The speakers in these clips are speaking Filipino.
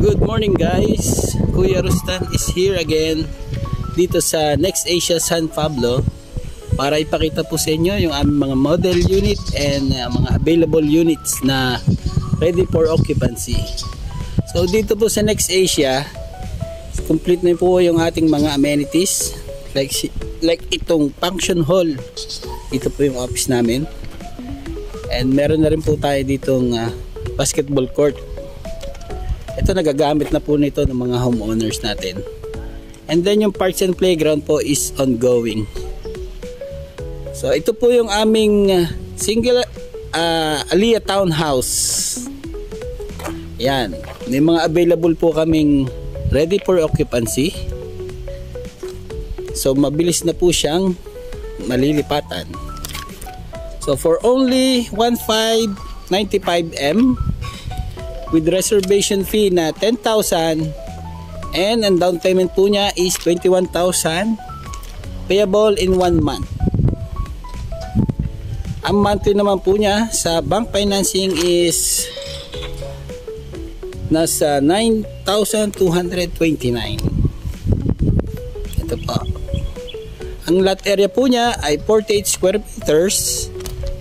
Good morning guys, Kuya Rustan is here again dito sa Next Asia San Pablo para ipakita po sa inyo yung aming mga model unit and mga available units na ready for occupancy. So dito po sa Next Asia, complete na po yung ating mga amenities like itong function hall. Dito po yung office namin, and meron na rin po tayo ditong basketball court. Ito nagagamit na po nito ng mga homeowners natin. And then yung parks and playground po is ongoing. So ito po yung aming single Alia Townhouse. Yan, may mga available po kaming ready for occupancy. So mabilis na po siyang malilipatan. So for only 1,595M with reservation fee na 10,000 and ang down payment po niya is 21,000 payable in 1 month. Ang monthly naman po niya sa bank financing is nasa 9,229. Ito po. Ang lot area po niya ay 48 square meters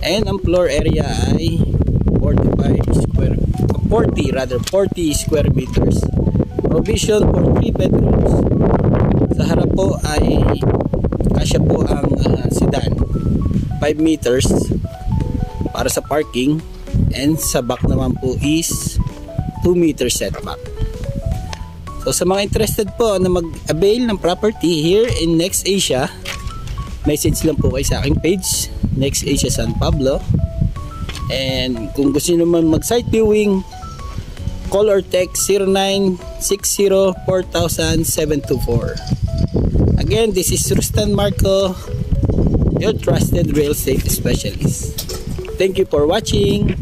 and ang floor area ay 40 square meters. Provision for 3 bedrooms. Sa harap po ay kasya po ang sedan 5 meters para sa parking, and sa back naman po is 2 meters setback. So sa mga interested po na mag-avail ng property here in Next Asia, message lang po kayo sa aking page Next Asia San Pablo. And kung gusto nyo naman mag-site viewing, call or text 0960-4000-724. Again, this is Rustan Marco, your trusted real estate specialist. Thank you for watching.